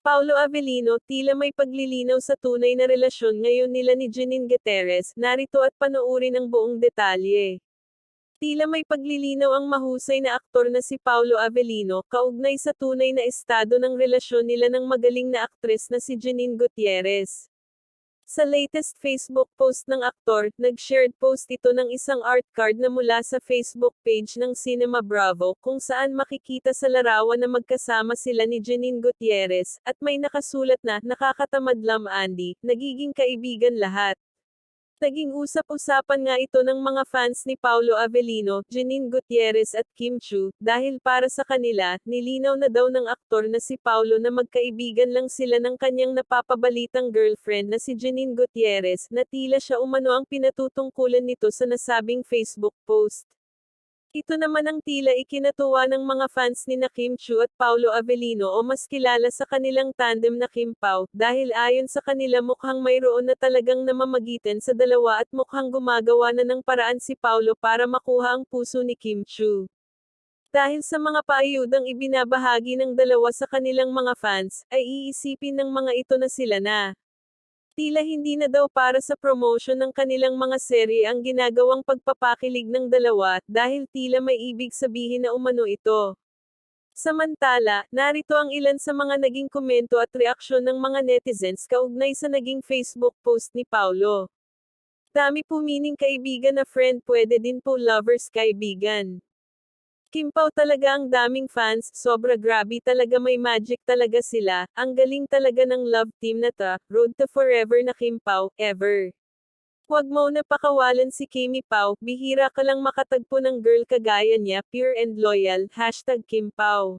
Paulo Avellino, tila may paglilinaw sa tunay na relasyon ngayon nila ni Janine Gutierrez, narito at panoorin ang buong detalye. Tila may paglilinaw ang mahusay na aktor na si Paulo Avellino, kaugnay sa tunay na estado ng relasyon nila ng magaling na aktres na si Janine Gutierrez. Sa latest Facebook post ng aktor, nag-shared post ito ng isang art card na mula sa Facebook page ng Cinema Bravo, kung saan makikita sa larawan na magkasama sila ni Janine Gutierrez, at may nakasulat na, "Nakakatamad lam Andy, nagiging kaibigan lahat." Naging usap-usapan nga ito ng mga fans ni Paulo Avellino, Janine Gutierrez at Kim Chiu, dahil para sa kanila, nilinaw na daw ng aktor na si Paulo na magkaibigan lang sila ng kanyang napapabalitang girlfriend na si Janine Gutierrez, na tila siya umano ang pinatutungkulan nito sa nasabing Facebook post. Ito naman ang tila ikinatuwa ng mga fans ni na Kim Chiu at Paulo Avellino o mas kilala sa kanilang tandem na Kim Pao, dahil ayon sa kanila mukhang mayroon na talagang namamagitan sa dalawa at mukhang gumagawa na ng paraan si Paulo para makuha ang puso ni Kim Chiu. Dahil sa mga paayudang ibinabahagi ng dalawa sa kanilang mga fans, ay iisipin ng mga ito na sila na. Tila hindi na daw para sa promotion ng kanilang mga serye ang ginagawang pagpapakilig ng dalawa, dahil tila may ibig sabihin na umano ito. Samantala, narito ang ilan sa mga naging komento at reaksyon ng mga netizens kaugnay sa naging Facebook post ni Paulo. Dami po meaning kaibigan na friend, pwede din po lovers kaibigan. Kim Pao talaga ang daming fans, sobra grabe talaga, may magic talaga sila, ang galing talaga ng love team na ta, road to forever na Kim Pao, ever. Huwag mo na pakawalan si Kimi Pao, bihira ka lang makatagpo ng girl kagaya niya, pure and loyal, #Kim Pao.